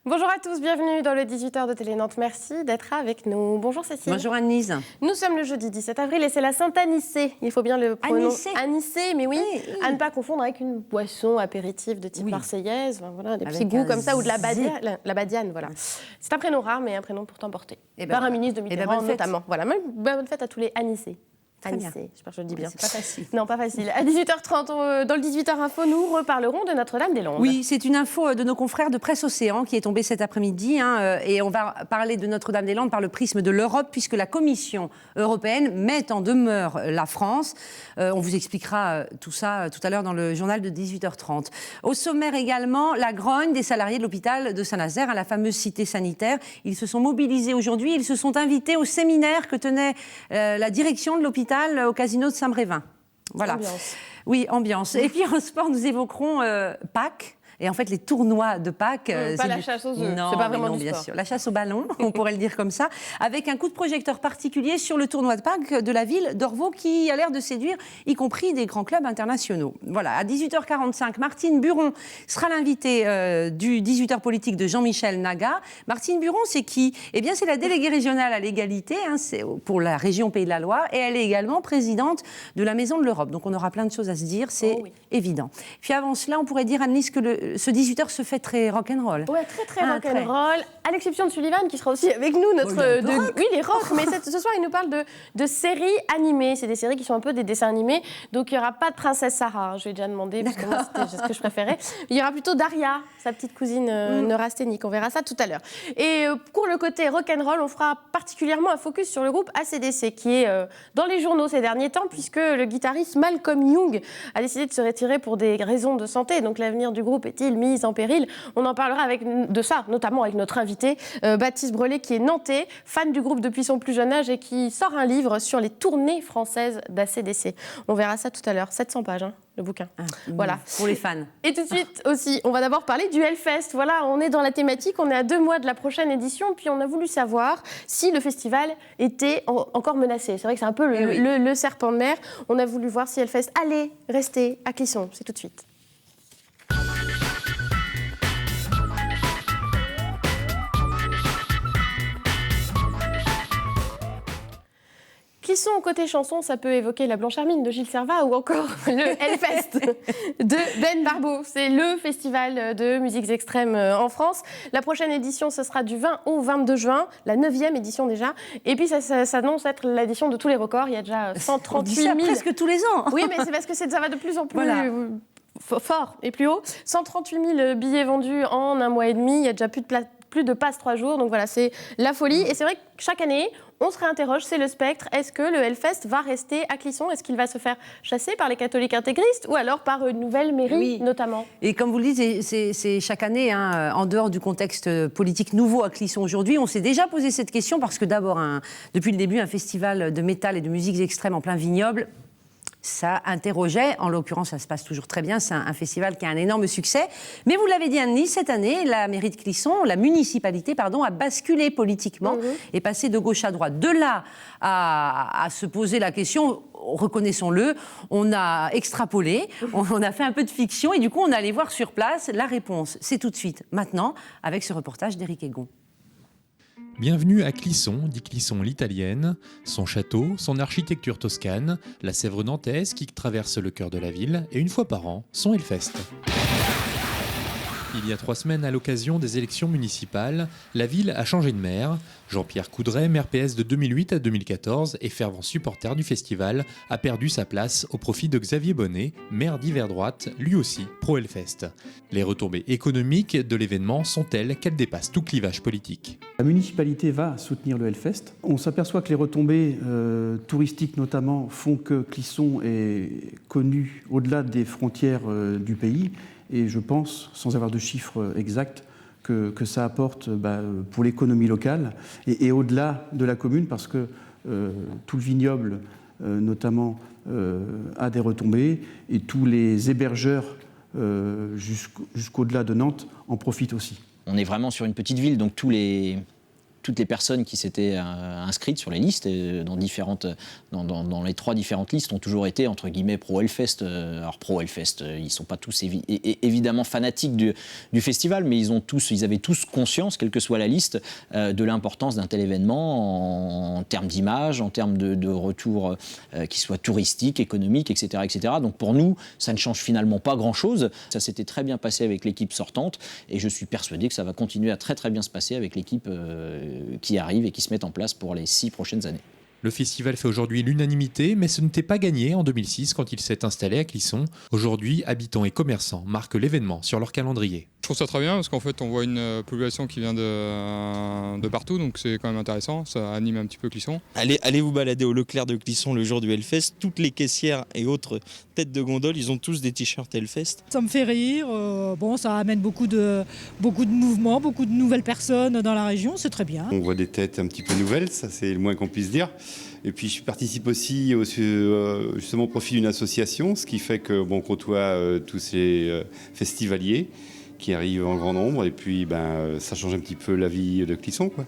Bonjour à tous, bienvenue dans le 18h de Télé Nantes. Merci d'être avec nous. Bonjour Cécile. Bonjour Annelise. Nous sommes le jeudi 17 avril et c'est la Sainte-Anicée. Il faut bien le prononcer. Anicée, mais oui, à ne pas confondre avec une boisson apéritive de type marseillaise. Enfin, voilà, des petits goûts comme ça, ou de la badiane. Voilà. C'est un prénom rare, mais un prénom pourtant porté. Par un ministre de Mitterrand notamment. Voilà, bonne fête à tous les Anicés. Anicée, j'espère que je le dis bien. C'est pas facile. Non, pas facile. À 18h30, dans le 18h Info, nous reparlerons de Notre-Dame-des-Landes. Oui, c'est une info de nos confrères de Presse Océan qui est tombée cet après-midi. Et on va parler de Notre-Dame-des-Landes par le prisme de l'Europe, puisque la Commission européenne met en demeure la France. On vous expliquera tout ça tout à l'heure dans le journal de 18h30. Au sommaire également, la grogne des salariés de l'hôpital de Saint-Nazaire, à la fameuse cité sanitaire. Ils se sont mobilisés aujourd'hui, ils se sont invités au séminaire que tenait la direction de l'hôpital au casino de Saint-Brévin. Voilà. Ambiance. Oui, ambiance. Et puis en sport, nous évoquerons Pâques. Et en fait, les tournois de Pâques... pas la chasse aux œufs, c'est pas vraiment du sport. Bien sûr. La chasse au ballon, on pourrait le dire comme ça, avec un coup de projecteur particulier sur le tournoi de Pâques de la ville d'Orvaux qui a l'air de séduire, y compris des grands clubs internationaux. Voilà, à 18h45, Martine Buron sera l'invitée du 18h politique de Jean-Michel Naga. Martine Buron, c'est qui ? Eh bien, c'est la déléguée régionale à l'égalité, c'est pour la région Pays de la Loire, et elle est également présidente de la Maison de l'Europe. Donc, on aura plein de choses à se dire, c'est évident. Puis avant cela, on pourrait dire, Annelise, que ce 18h se fait très rock'n'roll. Ouais, très rock'n'roll. À l'exception de Sullivan, qui sera aussi avec nous. Oui, les rock. Mais ce soir, il nous parle de séries animées. C'est des séries qui sont un peu des dessins animés. Donc, il n'y aura pas de Princesse Sarah. Je vais déjà demander, parce que moi, c'était ce que je préférais. Il y aura plutôt Daria, sa petite cousine neurasthénique. On verra ça tout à l'heure. Et pour le côté rock'n'roll, on fera particulièrement un focus sur le groupe AC/DC, qui est dans les journaux ces derniers temps, puisque le guitariste Malcolm Young a décidé de se retirer pour des raisons de santé. Donc, l'avenir du groupe est-il mis en péril? On en parlera de ça, notamment avec notre invité, Baptiste Brelet, qui est nantais, fan du groupe depuis son plus jeune âge et qui sort un livre sur les tournées françaises d'ACDC. On verra ça tout à l'heure. 700 pages, le bouquin. Voilà. Pour les fans. Et tout de suite aussi, on va d'abord parler du Hellfest. Voilà, on est dans la thématique, on est à 2 mois de la prochaine édition, puis on a voulu savoir si le festival était encore menacé. C'est vrai que c'est un peu le serpent de mer. On a voulu voir si Hellfest allait rester à Clisson. C'est tout de suite. Clisson, côté chanson, ça peut évoquer La Blanche Hermine de Gilles Servat ou encore le Hellfest de Ben Barbeau. C'est le festival de musiques extrêmes en France. La prochaine édition, ce sera du 20 au 22 juin, la 9e édition déjà. Et puis, ça s'annonce être l'édition de tous les records. Il y a déjà 138 000... On dit ça presque tous les ans. Oui, mais c'est parce que ça va de plus en plus... fort et plus haut. 138 000 billets vendus en 1 mois et demi. Il y a déjà plus de passe 3 jours. Donc voilà, c'est la folie. Et c'est vrai que chaque année, on se réinterroge, c'est le spectre. Est-ce que le Hellfest va rester à Clisson? Est-ce qu'il va se faire chasser par les catholiques intégristes ou alors par une nouvelle mairie, notamment? Et comme vous le dites, c'est chaque année, en dehors du contexte politique nouveau à Clisson aujourd'hui, on s'est déjà posé cette question parce que d'abord, depuis le début, un festival de métal et de musiques extrêmes en plein vignoble, ça interrogeait, en l'occurrence ça se passe toujours très bien, c'est un festival qui a un énorme succès, mais vous l'avez dit Annie, cette année la mairie de Clisson, la municipalité pardon, a basculé politiquement et passé de gauche à droite. De là à se poser la question, reconnaissons-le, on a extrapolé, on a fait un peu de fiction et du coup on est allé voir sur place. La réponse, c'est tout de suite, maintenant, avec ce reportage d'Éric Egon. Bienvenue à Clisson, dit Clisson l'italienne, son château, son architecture toscane, la Sèvre nantaise qui traverse le cœur de la ville et une fois par an, son Hellfest. Il y a 3 semaines, à l'occasion des élections municipales, la ville a changé de maire. Jean-Pierre Coudray, maire PS de 2008 à 2014 et fervent supporter du festival, a perdu sa place au profit de Xavier Bonnet, maire d'hiver droite, lui aussi pro-Hellfest. Les retombées économiques de l'événement sont telles qu'elles dépassent tout clivage politique. La municipalité va soutenir le Hellfest. On s'aperçoit que les retombées touristiques notamment font que Clisson est connu au-delà des frontières du pays. Et je pense, sans avoir de chiffres exacts, que ça apporte pour l'économie locale et au-delà de la commune, parce que tout le vignoble, notamment, a des retombées et tous les hébergeurs jusqu'au-delà de Nantes en profitent aussi. On est vraiment sur une petite ville, donc tous les toutes les personnes qui s'étaient inscrites sur les listes, dans les 3 différentes listes, ont toujours été, entre guillemets, pro-Hellfest. Alors, pro-Hellfest, ils ne sont pas tous évidemment fanatiques du festival, mais ils avaient tous conscience, quelle que soit la liste, de l'importance d'un tel événement en termes d'image, en termes de retour qui soit touristique, économique, etc., etc. Donc, pour nous, ça ne change finalement pas grand-chose. Ça s'était très bien passé avec l'équipe sortante, et je suis persuadé que ça va continuer à très très bien se passer avec l'équipe qui arrive et qui se met en place pour les 6 prochaines années. Le festival fait aujourd'hui l'unanimité, mais ce n'était pas gagné en 2006 quand il s'est installé à Clisson. Aujourd'hui, habitants et commerçants marquent l'événement sur leur calendrier. Je trouve ça très bien parce qu'en fait on voit une population qui vient de partout, donc c'est quand même intéressant, ça anime un petit peu Clisson. Allez vous balader au Leclerc de Clisson le jour du Hellfest, toutes les caissières et autres têtes de gondole, ils ont tous des t-shirts Hellfest. Ça me fait rire, ça amène beaucoup de mouvements, beaucoup de nouvelles personnes dans la région, c'est très bien. On voit des têtes un petit peu nouvelles, ça c'est le moins qu'on puisse dire. Et puis je participe aussi justement au profit d'une association, ce qui fait qu'on côtoie tous ces festivaliers qui arrivent en grand nombre, et puis ça change un petit peu la vie de Clisson, quoi.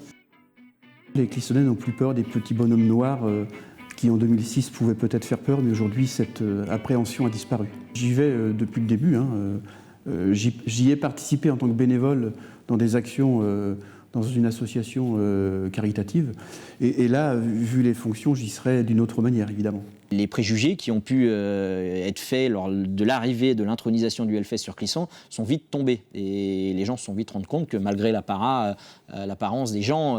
Les Clissonnais n'ont plus peur des petits bonhommes noirs qui en 2006 pouvaient peut-être faire peur, mais aujourd'hui cette appréhension a disparu. J'y vais depuis le début, j'y ai participé en tant que bénévole dans des actions dans une association caritative, et là, vu les fonctions, j'y serai d'une autre manière, évidemment. Les préjugés qui ont pu être faits lors de l'arrivée de l'intronisation du Hellfest sur Clisson sont vite tombés. Et les gens se sont vite rendus compte que malgré l'apparence des gens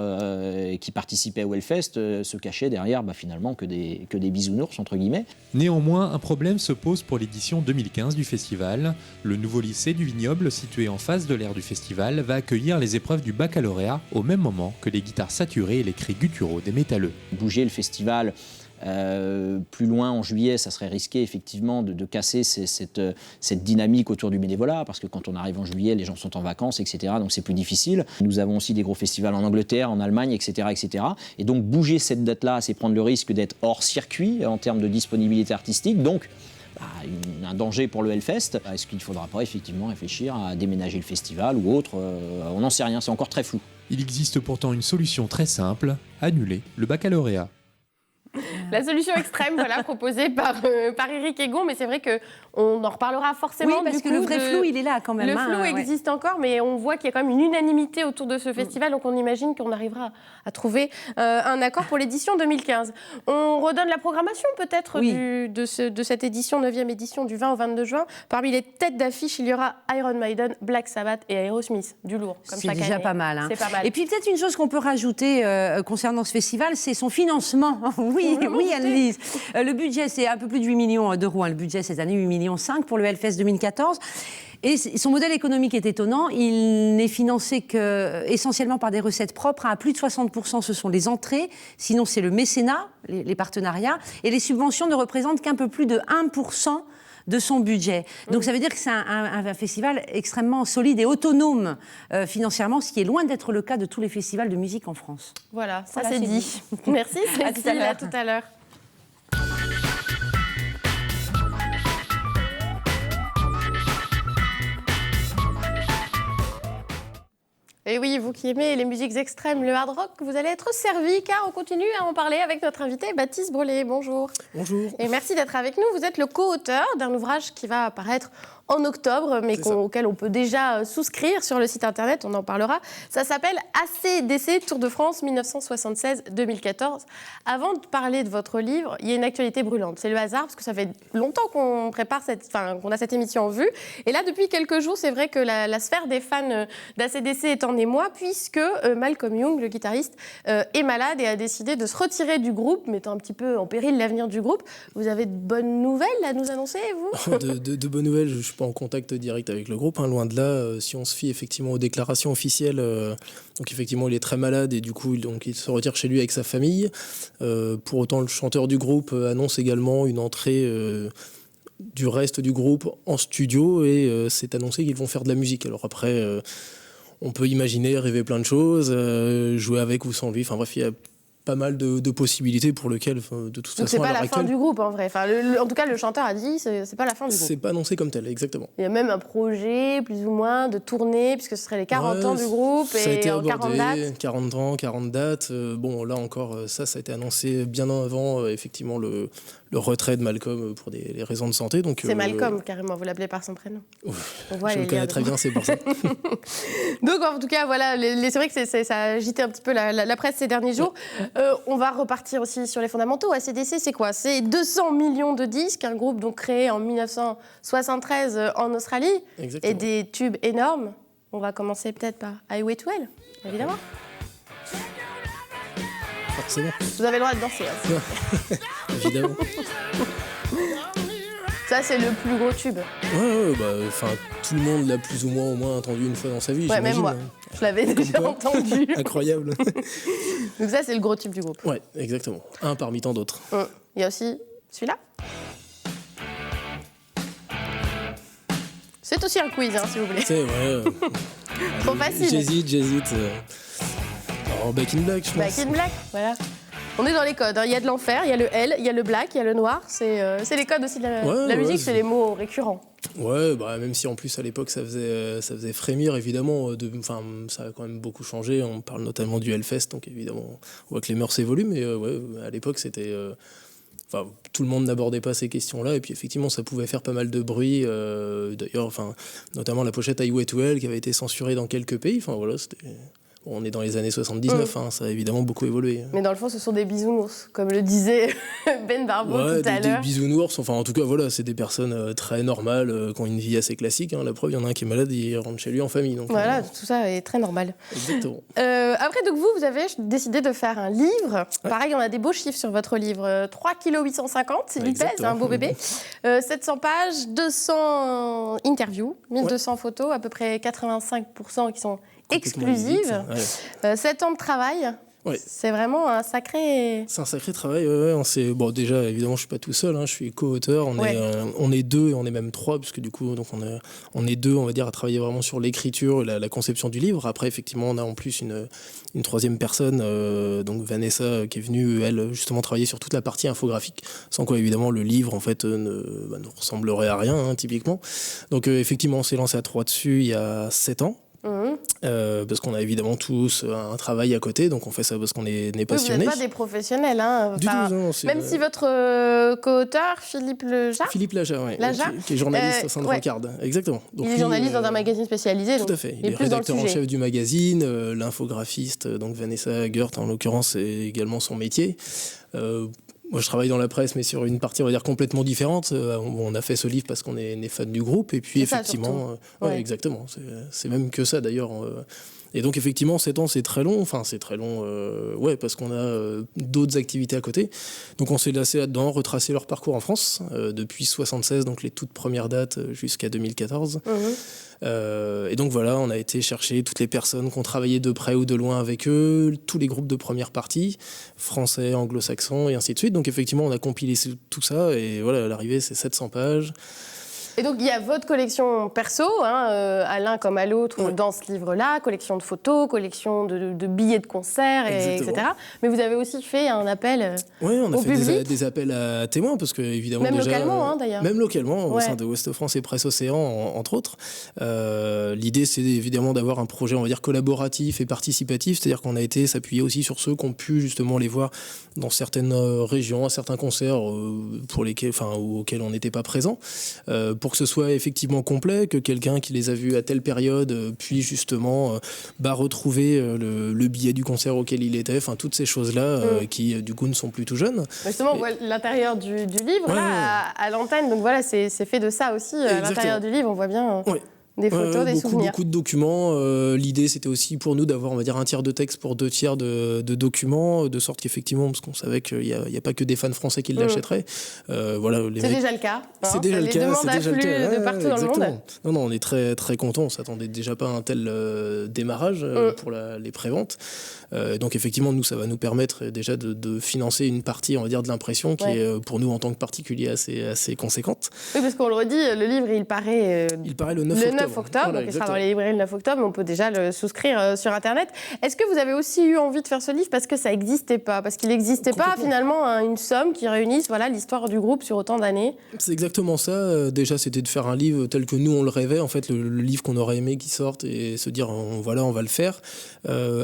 qui participaient au Hellfest, se cachaient derrière finalement que des bisounours, entre guillemets. Néanmoins, un problème se pose pour l'édition 2015 du festival. Le nouveau lycée du Vignoble, situé en face de l'aire du festival, va accueillir les épreuves du baccalauréat au même moment que les guitares saturées et les cris gutturaux des métalleux. Bouger le festival plus loin en juillet, ça serait risqué effectivement de casser cette dynamique autour du bénévolat, parce que quand on arrive en juillet, les gens sont en vacances, etc. Donc c'est plus difficile. Nous avons aussi des gros festivals en Angleterre, en Allemagne, etc. etc. Et donc bouger cette date-là, c'est prendre le risque d'être hors circuit en termes de disponibilité artistique. Donc un danger pour le Hellfest. Est-ce qu'il ne faudra pas effectivement réfléchir à déménager le festival ou autre? On n'en sait rien, c'est encore très flou. Il existe pourtant une solution très simple, annuler le baccalauréat. La solution extrême, proposée par Éric Egon, mais c'est vrai qu'on en reparlera forcément. Oui, parce que le vrai flou, il est là quand même. Le flou existe encore, mais on voit qu'il y a quand même une unanimité autour de ce festival, donc on imagine qu'on arrivera à trouver un accord pour l'édition 2015. On redonne la programmation peut-être de cette édition, 9e édition, du 20 au 22 juin. Parmi les têtes d'affiche, il y aura Iron Maiden, Black Sabbath et Aerosmith, du lourd, comme chaque année. C'est déjà pas mal. C'est pas mal. Et puis peut-être une chose qu'on peut rajouter concernant ce festival, c'est son financement. Oui, Annelise. Le budget, c'est un peu plus de 8 millions d'euros. Le budget cette année, 8,5 millions pour le Hellfest 2014. Et son modèle économique est étonnant. Il n'est financé essentiellement par des recettes propres. À plus de 60%, ce sont les entrées. Sinon, c'est le mécénat, les partenariats. Et les subventions ne représentent qu'un peu plus de 1% de son budget. Donc ça veut dire que c'est un festival extrêmement solide et autonome financièrement, ce qui est loin d'être le cas de tous les festivals de musique en France. Voilà, ça c'est dit. Merci Cécile, à tout à l'heure. Et oui, vous qui aimez les musiques extrêmes, le hard rock, vous allez être servi, car on continue à en parler avec notre invité Baptiste Brelet. Bonjour. Bonjour. Et merci d'être avec nous. Vous êtes le co-auteur d'un ouvrage qui va apparaître en octobre, mais auquel on peut déjà souscrire sur le site internet, on en parlera. Ça s'appelle AC/DC Tour de France 1976-2014. Avant de parler de votre livre, il y a une actualité brûlante. C'est le hasard, parce que ça fait longtemps qu'on prépare qu'on a cette émission en vue. Et là, depuis quelques jours, c'est vrai que la sphère des fans d'AC/DC est en émoi, puisque Malcolm Young, le guitariste, est malade et a décidé de se retirer du groupe, mettant un petit peu en péril l'avenir du groupe. Vous avez de bonnes nouvelles à nous annoncer, vous? de bonnes nouvelles, je ne suis pas en contact direct avec le groupe, loin de là. Si on se fie effectivement aux déclarations officielles, donc effectivement il est très malade et du coup il se retire chez lui avec sa famille. Pour autant, le chanteur du groupe annonce également une entrée du reste du groupe en studio, et c'est annoncé qu'ils vont faire de la musique. Alors après, on peut imaginer, rêver plein de choses, jouer avec ou sans lui, enfin bref, il y a pas mal de possibilités pour lesquelles, de toute Donc façon, c'est à pas l'heure la fin actuelle, du groupe en vrai. Enfin, en tout cas, le chanteur a dit c'est pas la fin du groupe. c'est pas annoncé comme tel, exactement. Il y a même un projet, plus ou moins, de tournée, puisque ce serait les 40 ans du groupe Ça a été et en 40 abordé, dates. 40 ans, 40 dates. Bon, là encore, ça a été annoncé bien avant, effectivement, le retrait de Malcolm pour des raisons de santé. Donc, C'est Malcolm, carrément, vous l'appelez par son prénom. On voit je les le connais liens. très bien, c'est pour ça. Donc en tout cas, voilà, c'est vrai que ça a agité un petit peu la presse ces derniers jours. On va repartir aussi sur les fondamentaux. AC/DC, c'est quoi? C'est 200 millions de disques, un groupe donc créé en 1973 en Australie, Exactement. et des tubes énormes. On va commencer peut-être par Highway to Hell, évidemment. Forcément, Vous avez le droit de danser. Hein. évidemment. Ça, c'est le plus gros tube. Ouais, tout le monde l'a plus ou moins au moins entendu une fois dans sa vie. Ouais, même j'imagine. moi. Je l'avais déjà quoi. entendu. Incroyable. Donc ça, c'est le gros tube du groupe. Ouais, exactement. Un parmi tant d'autres. Il y a aussi celui-là. C'est aussi un quiz, hein, si vous voulez. C'est vrai. Trop facile. J'hésite. Alors, Back in Black, je pense. Back in Black, voilà. On est dans les codes. Hein. Il y a de l'enfer, il y a le L, il y a le black, il y a le noir. C'est les codes aussi de la musique, c'est les mots récurrents. Ouais, même si en plus à l'époque ça faisait frémir évidemment. Ça a quand même beaucoup changé. On parle notamment du Hellfest, donc évidemment on voit que les mœurs évoluent. Mais à l'époque c'était. Tout le monde n'abordait pas ces questions-là, et puis effectivement, ça pouvait faire pas mal de bruit. D'ailleurs, notamment la pochette Highway to Hell qui avait été censurée dans quelques pays. Enfin voilà, on est dans les années 79, ça a évidemment beaucoup évolué. Mais dans le fond, ce sont des bisounours, comme le disait Ben Barbeau tout à l'heure. Des bisounours, en tout cas, voilà, c'est des personnes très normales, qui ont une vie assez classique. Hein. La preuve, il y en a un qui est malade, il rentre chez lui en famille. Donc, voilà, tout ça est très normal. Exactement. Après, donc vous avez décidé de faire un livre. Ouais. Pareil, on a des beaux chiffres sur votre livre. 3,850 kg, c'est du pèse, un beau bébé. 700 pages, 200 interviews, 1200 photos, à peu près 85% qui sont exclusive. 7 ans de travail. Ouais. C'est vraiment un sacré... C'est un sacré travail. Déjà, évidemment, je ne suis pas tout seul. Je suis co-auteur. On est deux et on est même trois, puisque du coup, donc on est deux, on va dire, à travailler vraiment sur l'écriture et la conception du livre. Après, effectivement, on a en plus une troisième personne, donc Vanessa, qui est venue, elle, justement, travailler sur toute la partie infographique. Sans quoi, évidemment, le livre, en fait, ne ressemblerait à rien, typiquement. Donc, effectivement, on s'est lancé à 3 dessus il y a 7 ans. Parce qu'on a évidemment tous un travail à côté, donc on fait ça parce qu'on est passionnés. Vous n'êtes pas des professionnels, hein. Du tout, non, même si votre co-auteur, Philippe Laja, qui est journaliste au sein de Rencard, exactement. Donc, il est journaliste dans un magazine spécialisé. Tout à fait. Il est rédacteur en chef du magazine, l'infographiste, donc Vanessa Gert en l'occurrence, c'est également son métier. Moi, je travaille dans la presse, mais sur une partie, on va dire, complètement différente. On a fait ce livre parce qu'on est fan du groupe. Et puis, effectivement... exactement. C'est même que ça, d'ailleurs. Et donc, effectivement, 7 ans, c'est très long. Enfin, c'est très long, parce qu'on a d'autres activités à côté. Donc, on s'est lancé là-dedans, retracé leur parcours en France, depuis 1976, donc les toutes premières dates, jusqu'à 2014. Et donc voilà, on a été chercher toutes les personnes qui ont travaillé de près ou de loin avec eux, tous les groupes de première partie, français, anglo-saxons et ainsi de suite. Donc effectivement, on a compilé tout ça et voilà, à l'arrivée, c'est 700 pages. Et donc, il y a votre collection perso, à l'un comme à l'autre, dans ce livre-là, collection de photos, collection de billets de concert, etc. Mais vous avez aussi fait un appel on a au fait public. des appels à témoins, parce que, évidemment, même déjà... localement, d'ailleurs. Même localement, au sein de Ouest France et Presse Océan, entre autres. L'idée, c'est évidemment d'avoir un projet, on va dire, collaboratif et participatif, c'est-à-dire qu'on a été s'appuyer aussi sur ceux qui ont pu, justement, les voir dans certaines régions, à certains concerts auxquels on n'était pas présent, pour que ce soit effectivement complet, que quelqu'un qui les a vus à telle période puisse justement retrouver le billet du concert auquel il était, enfin toutes ces choses-là qui du coup ne sont plus tout jeunes. Justement, on voit l'intérieur du livre là, à l'antenne, donc voilà, c'est fait de ça aussi. À l'intérieur du livre, on voit bien... Des photos, des souvenirs. Beaucoup de documents. L'idée, c'était aussi pour nous d'avoir, on va dire, un tiers de texte pour 2 tiers de documents, de sorte qu'effectivement, parce qu'on savait qu'il n'y a pas que des fans français qui l'achèteraient. C'est déjà le cas. C'est déjà le cas. Les demandes affluent de partout dans le monde. Non, on est très, très contents. On s'attendait déjà pas à un tel démarrage pour les préventes. Donc, effectivement, nous, ça va nous permettre déjà de financer une partie, on va dire, de l'impression qui est, pour nous, en tant que particulier, assez conséquente. Oui, parce qu'on le redit, le livre, il paraît le 9 octobre. octobre, Voilà, donc il sera dans exactement. les librairies le 9 octobre, mais on peut déjà le souscrire sur Internet. Est-ce que vous avez aussi eu envie de faire ce livre parce que ça n'existait pas? Parce qu'il n'existait pas finalement une somme qui réunisse l'histoire du groupe sur autant d'années? C'est exactement ça. Déjà, c'était de faire un livre tel que nous, on le rêvait. En fait, le livre qu'on aurait aimé qu'il sorte et se dire, on va le faire.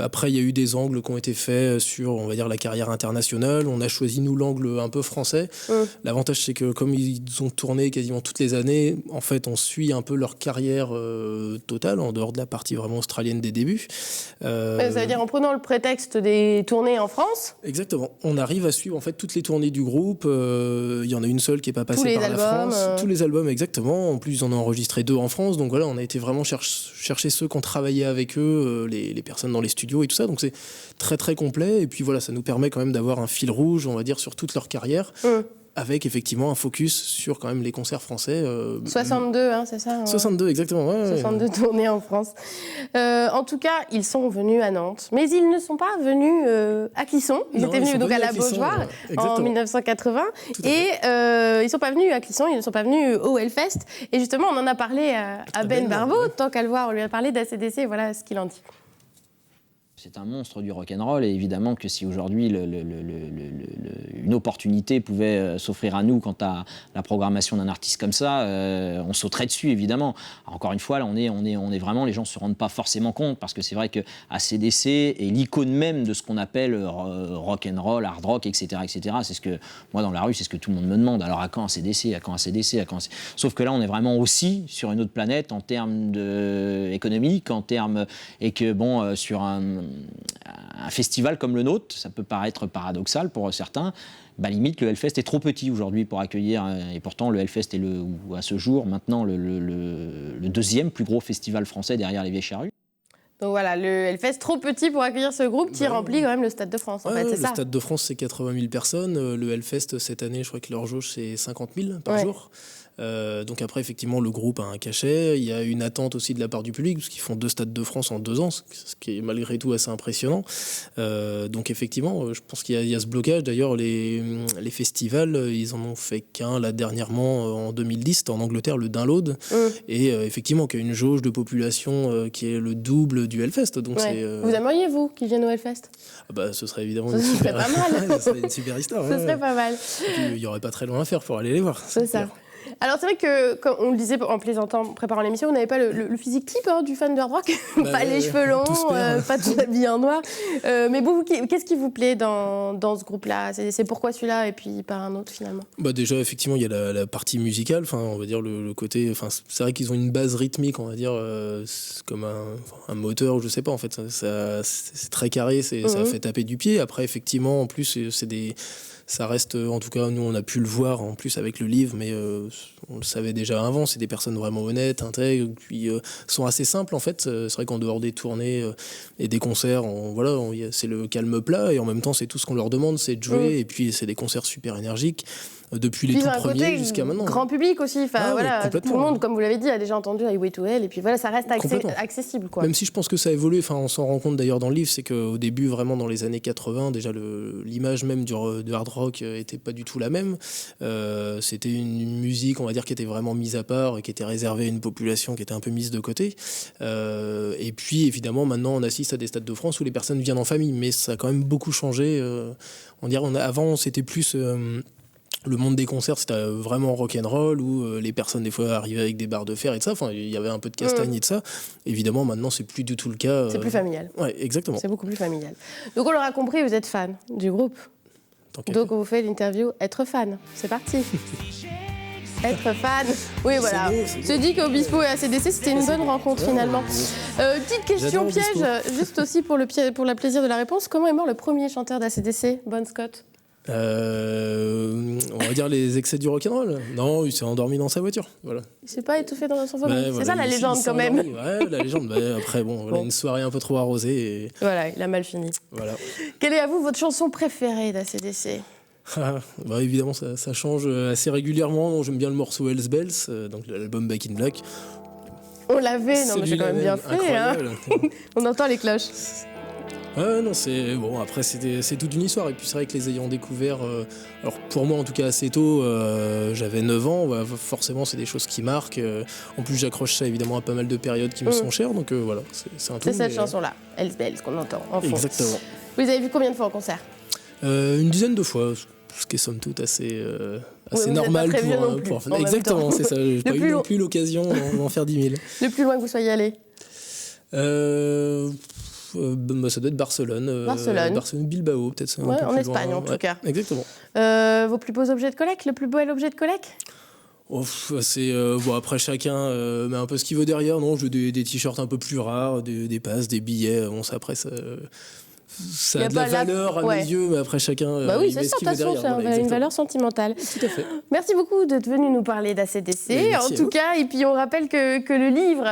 Après, il y a eu des angles qui ont été faits sur, on va dire, la carrière internationale. On a choisi, nous, l'angle un peu français. L'avantage, c'est que comme ils ont tourné quasiment toutes les années, en fait, on suit un peu leur carrière totale, en dehors de la partie vraiment australienne des débuts. Ça veut dire en prenant le prétexte des tournées en France? Exactement. On arrive à suivre en fait toutes les tournées du groupe. Il y en a une seule qui n'est pas passée par la France. Tous les albums, exactement. En plus, on a enregistré 2 en France. Donc voilà, on a été vraiment chercher ceux qui ont travaillé avec eux, les personnes dans les studios et tout ça. Donc c'est très très complet. Et puis voilà, ça nous permet quand même d'avoir un fil rouge, on va dire, sur toute leur carrière. Avec effectivement un focus sur quand même les concerts français. 62, c'est ça? 62, exactement. 62 tournées en France. En tout cas, ils sont venus à Nantes, mais ils ne sont pas venus à Clisson. Ils étaient venus donc à la Beaujoire en 1980. Et ils ne sont pas venus à Clisson, ils ne sont pas venus au Hellfest. Et justement, on en a parlé à Ben Barbeau. Tant qu'à le voir, on lui a parlé d'ACDC. Voilà ce qu'il en dit. C'est un monstre du rock'n'roll et évidemment que si aujourd'hui une opportunité pouvait s'offrir à nous quant à la programmation d'un artiste comme ça, on sauterait dessus évidemment. Alors, encore une fois, là, on est vraiment, les gens ne se rendent pas forcément compte parce que c'est vrai que ACDC est l'icône même de ce qu'on appelle rock'n'roll, hard rock, etc., etc. C'est ce que moi dans la rue, c'est ce que tout le monde me demande. Alors à quand ACDC, à quand ACDC, à quand ACDC. Sauf que là, on est vraiment aussi sur une autre planète en termes économiques, en termes et que bon sur un festival comme le nôtre, ça peut paraître paradoxal pour certains, limite le Hellfest est trop petit aujourd'hui pour accueillir, et pourtant le Hellfest est à ce jour maintenant le deuxième plus gros festival français derrière les Vieilles Charrues. Donc voilà, le Hellfest trop petit pour accueillir ce groupe qui remplit quand même le Stade de France. En fait, c'est ça. Le Stade de France, c'est 80 000 personnes. Le Hellfest, cette année, je crois que leur jauge, c'est 50 000 par jour. Donc après, effectivement, le groupe a un cachet. Il y a une attente aussi de la part du public, parce qu'ils font 2 Stades de France en 2 ans, ce qui est malgré tout assez impressionnant. Donc effectivement, je pense qu'il y a ce blocage. D'ailleurs, les festivals, ils en ont fait qu'un, là, dernièrement, en 2010, c'était en Angleterre, le Download. Et effectivement, qu'il y a une jauge de population qui est le double du Hellfest. Donc Vous aimeriez, vous, qu'ils viennent au Hellfest? Ce serait évidemment ce serait pas mal. Ce serait une super histoire. Ce serait pas mal. Il n'y aurait pas très loin à faire pour aller les voir. C'est ça. Alors c'est vrai que, comme on le disait en plaisantant, en préparant l'émission, on n'avait pas le physique type du fan de hard rock, pas les cheveux longs, pas tout habillé en noir. Mais vous, qu'est-ce qui vous plaît dans ce groupe-là? C'est pourquoi celui-là et puis pas un autre finalement? Déjà effectivement il y a la partie musicale, on va dire le côté, c'est vrai qu'ils ont une base rythmique, on va dire, comme un moteur, je sais pas en fait, c'est très carré, ça fait taper du pied. Après effectivement en plus ça reste, en tout cas, nous, on a pu le voir en plus avec le livre, mais on le savait déjà avant. C'est des personnes vraiment honnêtes, intègres, qui sont assez simples, en fait. C'est vrai qu'en dehors des tournées et des concerts, c'est le calme plat, et en même temps, c'est tout ce qu'on leur demande, c'est de jouer, et puis c'est des concerts super énergiques. Depuis les tout premiers jusqu'à maintenant. Grand public aussi, tout le monde, comme vous l'avez dit, a déjà entendu Highway to Hell, et puis voilà, ça reste accessible. Quoi. Même si je pense que ça a évolué, on s'en rend compte d'ailleurs dans le livre, c'est qu'au début, vraiment dans les années 80, déjà l'image même du hard rock était pas du tout la même. C'était une musique, on va dire, qui était vraiment mise à part et qui était réservée à une population qui était un peu mise de côté. Et puis évidemment, maintenant, on assiste à des stades de France où les personnes viennent en famille, mais ça a quand même beaucoup changé. Avant, c'était plus... le monde des concerts, c'était vraiment rock'n'roll où les personnes, des fois, arrivaient avec des barres de fer et de ça. Il y avait un peu de castagne et de ça. Évidemment, maintenant, c'est plus du tout le cas. C'est plus familial. Ouais, exactement. C'est beaucoup plus familial. Donc, on l'aura compris, vous êtes fan du groupe. Donc, on vous fait l'interview Être fan. C'est parti. Être fan. Oui, voilà. Je dis qu'Obispo et ACDC, c'était une bonne rencontre, finalement. Petite question piège, juste aussi pour le plaisir de la réponse. Comment est mort le premier chanteur d'ACDC, Bon Scott? On va dire les excès du rock'n'roll. Non, il s'est endormi dans sa voiture. Voilà. Il s'est pas étouffé dans son vomi. C'est ça la légende quand même. Ouais, la légende. Après, une soirée un peu trop arrosée. Et... Voilà, il a mal fini. Voilà. Quelle est à vous votre chanson préférée d'ACDC? Évidemment, ça change assez régulièrement. J'aime bien le morceau Hells Bells, donc l'album Back in Black. On l'avait, non mais c'est quand même bien fait. Hein. On entend les cloches. Non, c'est bon. Après, c'est toute une histoire. Et puis c'est vrai que les ayant découvert, alors pour moi en tout cas assez tôt, j'avais 9 ans. Bah, forcément, c'est des choses qui marquent. En plus, j'accroche ça évidemment à pas mal de périodes qui me sont chères. Donc voilà, c'est un tout. C'est cette chanson-là, Hells Bells, qu'on entend en fond. Exactement. Vous les avez vu combien de fois en concert? Une dizaine de fois, ce qui est somme toute assez normal pour. Exactement, c'est ça. J'ai pas eu non plus l'occasion d'en faire 10 000. Le plus loin que vous soyez allé? Ça doit être Barcelone. Bilbao, peut-être. Ouais, en Espagne, en tout cas. Exactement. Vos plus beaux objets de collecte? Le plus bel objet de collecte? C'est après chacun met un peu ce qu'il veut derrière. Non, je veux des t-shirts un peu plus rares, des passes, des billets. Bon, ça après ça a de la valeur à mes yeux, mais après chacun. Bah oui, c'est ça, de toute façon, ça a une valeur sentimentale. Tout à fait. Merci beaucoup d'être venu nous parler d'ACDC, en tout cas. Et puis on rappelle que le livre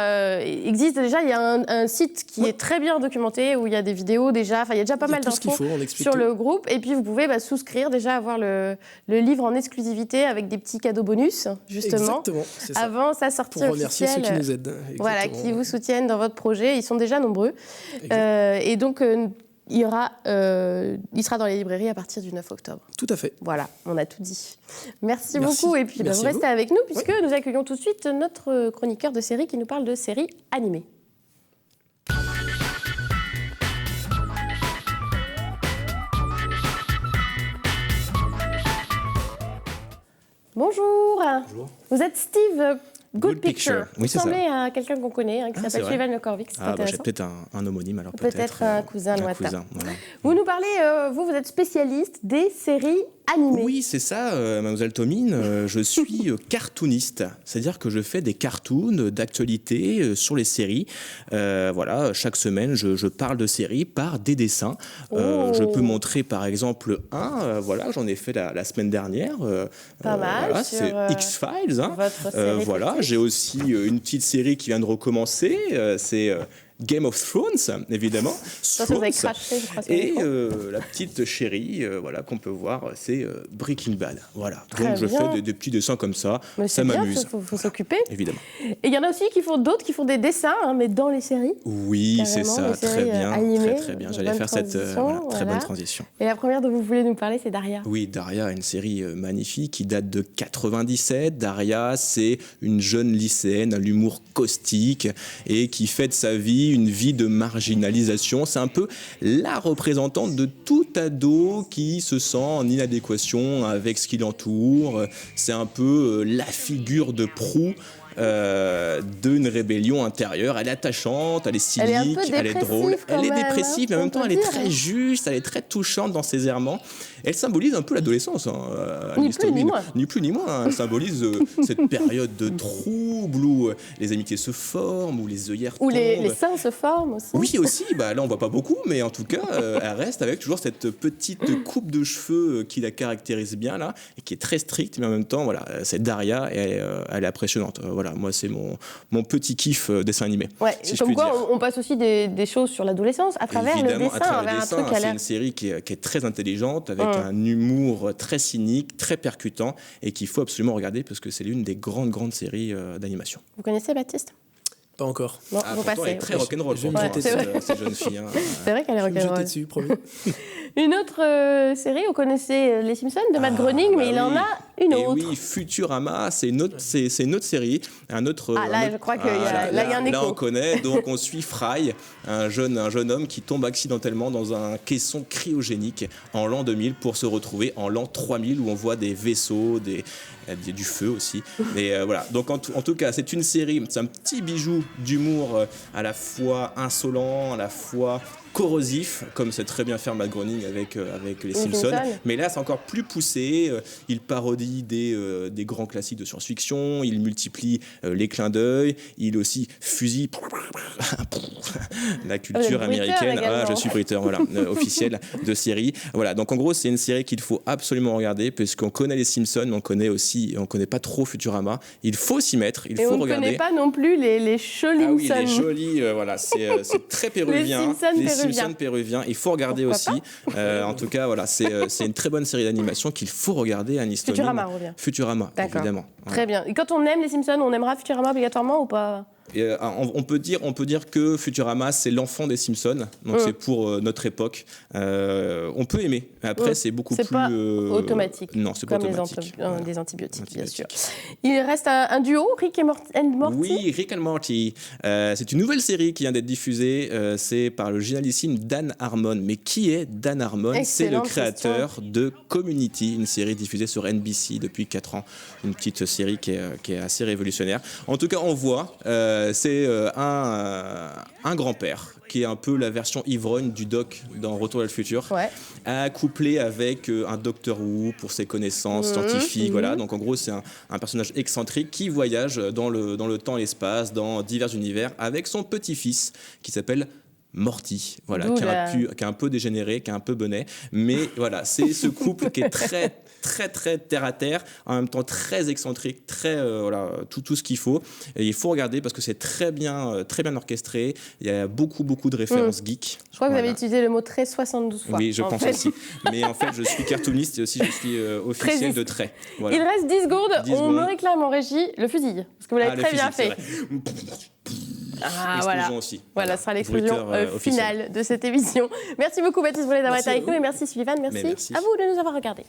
existe déjà. Il y a un site qui est très bien documenté, où il y a des vidéos déjà. Enfin, il y a déjà pas mal d'infos sur le groupe. Et puis vous pouvez souscrire déjà, avoir le livre en exclusivité avec des petits cadeaux bonus, justement. Exactement, c'est ça. Avant sa sortie officielle. Pour remercier ceux qui nous aident. Exactement. Voilà, qui vous soutiennent dans votre projet. Ils sont déjà nombreux. Et donc. Il sera dans les librairies à partir du 9 octobre. Tout à fait. Voilà, on a tout dit. Merci beaucoup. Et puis vous restez avec nous puisque nous accueillons tout de suite notre chroniqueur de série qui nous parle de séries animées. Bonjour. Bonjour. Vous êtes Steve Good Picture. Oui, c'est ça. Vous ressemblez à quelqu'un qu'on connaît, qui s'appelle Sylvain Lecorvic. C'est intéressant. J'ai peut-être un homonyme alors peut-être un cousin lointain. Voilà. Vous nous parlez, vous êtes spécialiste des séries animées. Oui, c'est ça, mademoiselle Tomine. Je suis cartooniste, c'est-à-dire que je fais des cartoons d'actualité sur les séries. Voilà, chaque semaine, je parle de séries par des dessins. Je peux montrer par exemple voilà, j'en ai fait la semaine dernière. Pas mal. Voilà, sur, c'est X-Files. Voilà. J'ai aussi une petite série qui vient de recommencer, c'est Game of Thrones, évidemment. Ça vous avez craché, je crois. Et la petite chérie voilà, qu'on peut voir, c'est Breaking Bad. Voilà. Donc je fais des petits dessins comme ça, ça m'amuse. Il faut s'occuper. Évidemment. Et il y en a aussi d'autres qui font des dessins, mais dans les séries. Oui, c'est ça, très bien. Animées, très bien. J'allais faire cette très bonne transition. Et la première dont vous voulez nous parler, c'est Daria. Oui, Daria, une série magnifique qui date de 97. Daria, c'est une jeune lycéenne à l'humour caustique et qui fait de sa vie une vie de marginalisation. C'est un peu la représentante de tout ado qui se sent en inadéquation avec ce qui l'entoure. C'est un peu la figure de proue d'une rébellion intérieure. Elle est attachante, elle est cynique, elle est drôle, elle est dépressive, mais en même temps elle est très juste, elle est très touchante dans ses errements. Elle symbolise un peu l'adolescence. Ni plus ni moins. Ni plus ni moins. Elle symbolise cette période de trouble où les amitiés se forment, où les œillères tombent. Où les seins se forment aussi. Oui, aussi. Là, on voit pas beaucoup, mais en tout cas, elle reste avec toujours cette petite coupe de cheveux qui la caractérise bien, là, et qui est très stricte, mais en même temps, voilà, c'est Daria, et elle est impressionnante. Voilà, moi, c'est mon petit kiff dessin animé. Ouais, si comme quoi, on passe aussi des choses sur l'adolescence à travers le dessin. À travers le dessin, c'est une série qui est très intelligente, avec un humour très cynique, très percutant, et qu'il faut absolument regarder parce que c'est l'une des grandes séries d'animation. Vous connaissez Baptiste ? Pas encore. Bon, vous passez. Elle est très rock'n'roll, cette jeune fille. C'est vrai qu'elle est rock'n'roll. Je vais me jeter dessus, promis. Une autre série, on connaissait Les Simpsons de Matt Groening, mais il en a une autre. Oui, Futurama, c'est une autre série. Je crois qu'il y a un écho. Là, on connaît. Donc, on suit Fry, un jeune homme qui tombe accidentellement dans un caisson cryogénique en l'an 2000 pour se retrouver en l'an 3000 où on voit des vaisseaux, du feu aussi. Et voilà. Donc, en tout cas, c'est une série, c'est un petit bijou d'humour à la fois insolent, à la fois corrosif, comme c'est très bien fait Matt Groening avec les Simpsons. Mais là, c'est encore plus poussé. Il parodie des grands classiques de science-fiction. Il multiplie les clins d'œil. Il aussi fusille la culture américaine. Je suis bruiteur, voilà, officiel de série. Voilà. Donc en gros, c'est une série qu'il faut absolument regarder parce qu'on connaît les Simpsons, mais on connaît pas trop Futurama. Il faut s'y mettre. Il faut regarder. Et on ne connaît pas non plus les Cholimson. Ah oui, les jolis. Voilà, c'est très péruvien. Les Simpsons péruviens. Il faut regarder aussi. En tout cas, voilà, c'est une très bonne série d'animation qu'il faut regarder à Futurama revient. Futurama, évidemment. Très bien. Et quand on aime les Simpsons, on aimera Futurama obligatoirement ou pas ? On peut dire que Futurama, c'est l'enfant des Simpsons, donc c'est pour notre époque. On peut aimer, après c'est beaucoup plus... C'est pas automatique, non, c'est pas comme automatique. des antibiotiques, bien sûr. Il reste un duo, Rick and Morty. Oui, Rick and Morty. C'est une nouvelle série qui vient d'être diffusée, c'est par le génialissime Dan Harmon. Mais qui est Dan Harmon? C'est le créateur de Community, une série diffusée sur NBC depuis 4 ans. Une petite série qui est assez révolutionnaire. En tout cas, on voit... c'est un grand-père qui est un peu la version ivrogne du doc dans Retour vers le futur, couplé avec un Doctor Who pour ses connaissances scientifiques. Voilà. Donc en gros, c'est un personnage excentrique qui voyage dans le temps et l'espace, dans divers univers, avec son petit-fils qui s'appelle Morty, voilà, qui est un peu dégénéré, qui est un peu bonnet, mais voilà, c'est ce couple qui est très terre à terre, en même temps très excentrique, très tout ce qu'il faut. Et il faut regarder parce que c'est très bien orchestré. Il y a beaucoup de références geeks. Je crois que vous avez utilisé le mot très 72 fois. Oui, je pense aussi. Mais en fait, je suis cartooniste et aussi je suis officiel de trait. Voilà. Il reste 10 secondes. On me réclame en régie le fusil parce que vous l'avez très bien fait. Voilà. Aussi. Voilà, ce sera l'explosion finale de cette émission. Merci beaucoup Baptiste Bollé d'avoir été avec nous et merci Sullivan, merci à vous de nous avoir regardés.